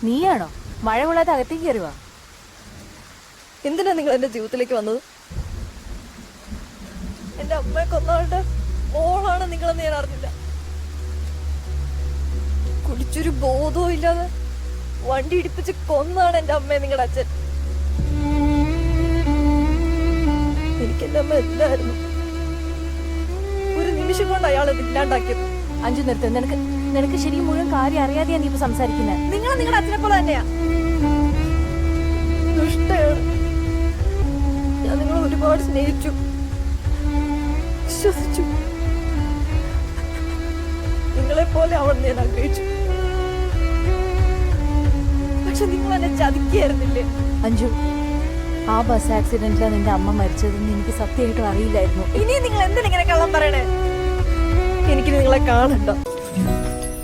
നീയാണോ മഴ കൊള്ളാതെ അകത്തേക്ക് കയറുക? എന്തിനാ നിങ്ങൾ എന്റെ ജീവിതത്തിലേക്ക് വന്നത്? എന്റെ അമ്മയെ കൊന്നവളുടെ മോളാണ് നിങ്ങളെന്ന് ഞാൻ അറിഞ്ഞില്ല. കുടിച്ചൊരു ബോധവും ഇല്ലാതെ വണ്ടി ഇടിപ്പിച്ച് കൊന്നാണ് എന്റെ അമ്മയെ നിങ്ങളുടെ അച്ഛൻ. എനിക്ക് എന്റെ അമ്മ എന്തായിരുന്നു? ഒരു നിമിഷം കൊണ്ട് അയാൾ ഇത് ഇല്ലാണ്ടാക്കിയത്. അഞ്ചു നിർത്ത്. നിനക്ക് ശരിക്കും മുഴുവൻ കാര്യം അറിയാതെയാ നീ ഇപ്പൊ സംസാരിക്കുന്നത്. നിങ്ങൾ നിങ്ങളുടെ അച്ഛനെ പോലെ തന്നെയാ. ദുഷ്ടയാണ്. ഞാൻ നിങ്ങളെ ഒരുപാട് സ്നേഹിച്ചു, വിശ്വസിച്ചു. നിങ്ങളെ പോലെ അവൾ ഞാൻ ആഗ്രഹിച്ചു. പക്ഷെ നിങ്ങൾ എന്നെ ചതിക്കായിരുന്നില്ലേ? അഞ്ജു, ആ ബസ് ആക്സിഡന്റിലാണ് നിന്റെ അമ്മ മരിച്ചതെന്ന് എനിക്ക് സത്യമായിട്ടും അറിയില്ലായിരുന്നു. ഇനി നിങ്ങൾ എന്തിനിങ്ങനെ കള്ളം പറയണേ? എനിക്ക് നിങ്ങളെ കാണണ്ട.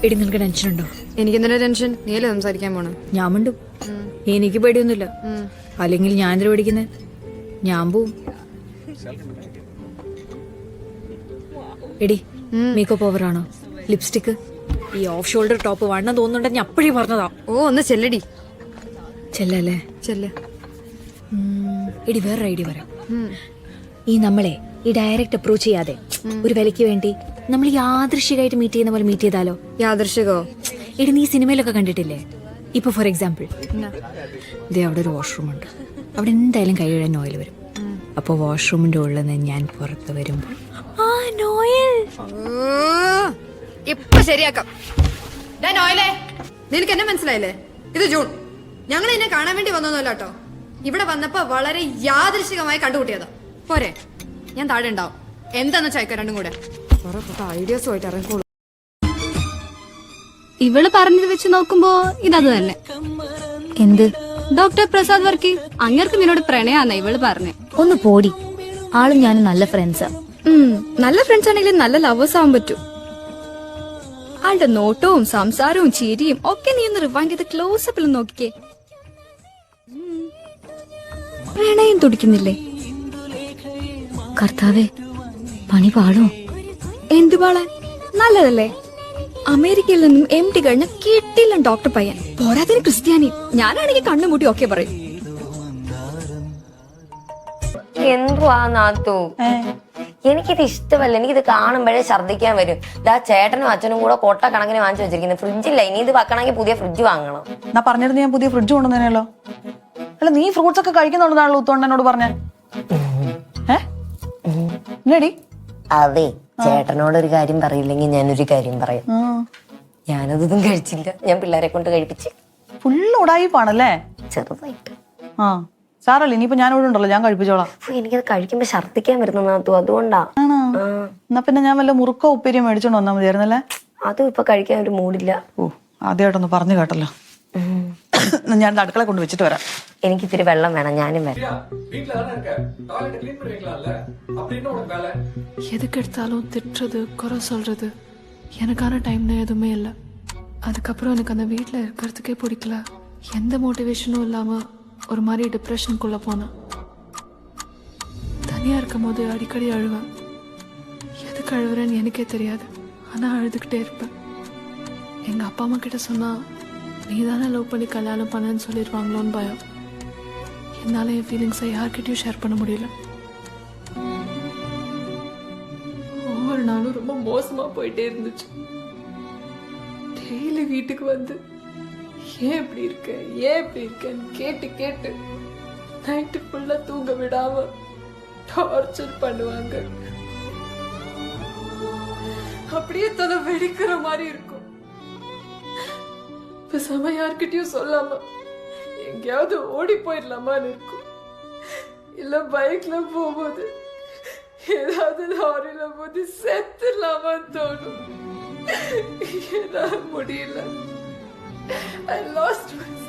എടി, നിനക്ക് ടെൻഷൻ ഉണ്ടോ? എനിക്ക് എന്തിനാ ടെൻഷൻ? നീയല്ലേ സംസാരിക്കാൻ പോണ. ഞാൻ മിണ്ടും. എനിക്ക് പേടിയൊന്നുമില്ല. അല്ലെങ്കിൽ ഞാൻ എന്തിനാ പേടിക്കുന്നത്? ഞാൻ പോവും. എടി, മേക്കപ്പ് ഓവറാണോ? ലിപ്സ്റ്റിക്ക്, ഈ ഓഫ് ഷോൾഡർ ടോപ്പ് വണ്ണം തോന്നുന്നുണ്ടെങ്കിൽ ഞാൻ അപ്പോഴേ പറഞ്ഞതാ. ഓ, ഒന്ന് ചെല്ലടി. ചെല്ലല്ലേ? ചെല്ല. എടി, വേറൊരു ഐഡിയ പറയാം. ഈ നമ്മളെ ഈ ഡയറക്റ്റ് അപ്രോച്ച് ചെയ്യാതെ ഒരു വിലയ്ക്ക് വേണ്ടി നമ്മൾ യാദൃശികമായിട്ട് മീറ്റ് ചെയ്യുന്ന പോലെ മീറ്റ് ചെയ്താലോ? യാദൃശികോ? എടി, നീ സിനിമയിലൊക്കെ കണ്ടിട്ടില്ലേ? ഇപ്പൊ ഫോർ എക്സാമ്പിൾ, ഇതേ അവിടെ ഒരു വാഷ്റൂം ഉണ്ട്. അവിടെ എന്തായാലും കൈ കഴുകാൻ നോയൽ വരും. അപ്പൊ വാഷ്റൂമിന്റെ ഉള്ളിൽ നിന്ന് ഞാൻ പുറത്ത് വരുമ്പോൾ ഇപ്പൊ ശരിയാക്കാം. നിനക്ക് എന്നെ മനസ്സിലായില്ലേ? ഇത് ജൂൺ. ഞങ്ങൾ എന്നെ കാണാൻ വേണ്ടി വന്നൊന്നുമല്ല കേട്ടോ. ഇവിടെ വന്നപ്പോ വളരെ യാദൃശികമായി കണ്ടുകൂട്ടിയതാ. പോരെ, ഞാൻ താഴെ ഉണ്ടാവും. എന്താന്ന് ചോദിക്കാം രണ്ടും കൂടെ. ഐഡിയാസുമായിട്ട് ഇറങ്ങിക്കോളൂ. ഇവള് പറഞ്ഞത് വെച്ച് നോക്കുമ്പോ ഇതത് തന്നെ. എന്ത്? ഡോക്ടർ പ്രസാദ് വർക്കി അങ്ങേർക്ക് നിന്നോട് പ്രണയാന്ന ഇവള് പറഞ്ഞേ. ഒന്ന് പോടി. ആളും ഞാനും നല്ല ഫ്രണ്ട്സാ. നല്ല ഫ്രണ്ട്സ് ആണെങ്കിലും നല്ല ലവേഴ്സ് ആവാൻ പറ്റൂ. ആളുടെ നോട്ടവും സംസാരവും ചിരിയും ഒക്കെ നീ ഒന്ന് റിവൈൻഡ് ചെയ്ത് ക്ലോസപ്പിൽ നോക്കിക്കേ. പ്രണയം തുടിക്കുന്നില്ലേ? കർത്താവേ, പണി പാളോ? എന്തു പാളാൻ? നല്ലതല്ലേ? അമേരിക്കയിൽ നിന്നും MD കഴിഞ്ഞ കിട്ടില്ല ഡോക്ടർ പയ്യൻ. പോരാതിന് ക്രിസ്ത്യാനി. ഞാനാണെങ്കിൽ കണ്ണുമുട്ടി ഒക്കെ പറയും. എന്തുവാ നാത്തു, എനിക്കിത് ഇഷ്ടമല്ല. എനിക്കിത് കാണുമ്പോഴേ ഛർദ്ദിക്കാൻ വരും. ഇതാ ചേട്ടനും അച്ഛനും കൂടെ കൊട്ട കണക്കിന് വാങ്ങിച്ചു വെച്ചിരിക്കുന്നത്. ഫ്രിഡ്ജില്ല. ഇനി ഇത് വെക്കണമെങ്കിൽ പുതിയ ഫ്രിഡ്ജ് വാങ്ങണം. എന്നാ പറഞ്ഞിരുന്നു ഞാൻ പുതിയ ഫ്രിഡ്ജ് കൊണ്ടുവന്നേനല്ലോ. അല്ല, നീ ഫ്രൂട്ട്സ് ഒക്കെ കഴിക്കുന്നുണ്ടെന്നാണല്ലോ ഉത്തോണ്ടനോട് പറഞ്ഞേ. എന്നടി? അതെ, ചേട്ടനോടൊരു കാര്യം പറയില്ലെങ്കിൽ ഞാനൊരു കാര്യം പറയാം. ഞാനതൊന്നും കഴിച്ചില്ല. ഞാൻ പിള്ളേരെ കൊണ്ട് കഴിപ്പിച്ച്. ഫുള്ള് ഉടായിപ്പാണല്ലേ? ചെറുതായിട്ട്. ആ, സാറല്ലേ, ഇനിയിപ്പോ ഞാൻ ഇവിടെ ഉണ്ടല്ലോ, ഞാൻ കഴിപ്പിച്ചോളാം. എനിക്കത് കഴിക്കുമ്പോ ഛർദ്ദിക്കാൻ വരുന്ന നാത്തു, അതുകൊണ്ടാ. എന്നാ പിന്നെ ഞാൻ വല്ല മുറുക്കോ ഉപ്പേരിയോ മേടിച്ചോണ്ട് വന്നാൽ മതിയായിരുന്നല്ലേ? അതും ഇപ്പൊ കഴിക്കാൻ ഒരു മൂടില്ല. ഓ, ആദ്യമായിട്ടൊന്ന് പറഞ്ഞു കേട്ടല്ലോ. ഞാൻ അടുക്കള കൊണ്ട് വെച്ചിട്ട് വരാം. എനിക്ക് ഇത്തിരി വെള്ളം വേണം. ഞാനും വരാം. எதுக்கு எடுத்தாலும் திட்டுறது, குறை சொல்றது, எனக்கான டைம்னு எதுவுமே இல்லை. அதுக்கப்புறம் எனக்கு அந்த வீட்டில் இருக்கிறதுக்கே பிடிக்கல. எந்த மோட்டிவேஷனும் இல்லாமல் ஒரு மாதிரி டிப்ரெஷனுக்குள்ளே போனேன். தனியாக இருக்கும் போது அடிக்கடி அழுவேன். எதுக்கு அழுவுறேன்னு எனக்கே தெரியாது. ஆனால் அழுதுகிட்டே இருப்பேன். எங்கள் அப்பா அம்மா கிட்ட சொன்னால் நீ தானே லவ் பண்ணி கல்யாணம் பண்ணேன்னு சொல்லிடுவாங்களோன்னு பயம். என்னால் என் ஃபீலிங்ஸை யார்கிட்டையும் ஷேர் பண்ண முடியல. ஒவ்வொரு நாளும் ரொம்ப மோசமா போயிட்டே இருந்துச்சு. டெய்லி வீட்டுக்கு வந்து ஏன் இப்படி இருக்கேன்னு கேட்டு கேட்டு நைட்டு ஃபுல்லா தூங்க விடாம டார்ச்சர் பண்ணுவாங்க. அப்படியே தலை வெடிக்கிற மாதிரி இருக்கும். பேசாம யார்கிட்டயும் சொல்லாம எங்கேயாவது ஓடி போயிடலாமான்னு இருக்கும். இல்ல பைக்ல போகும்போது ஏதாவது லாரியில போது செத்துடலாமான்னு தோணும். என்னால முடியல. I lost myself.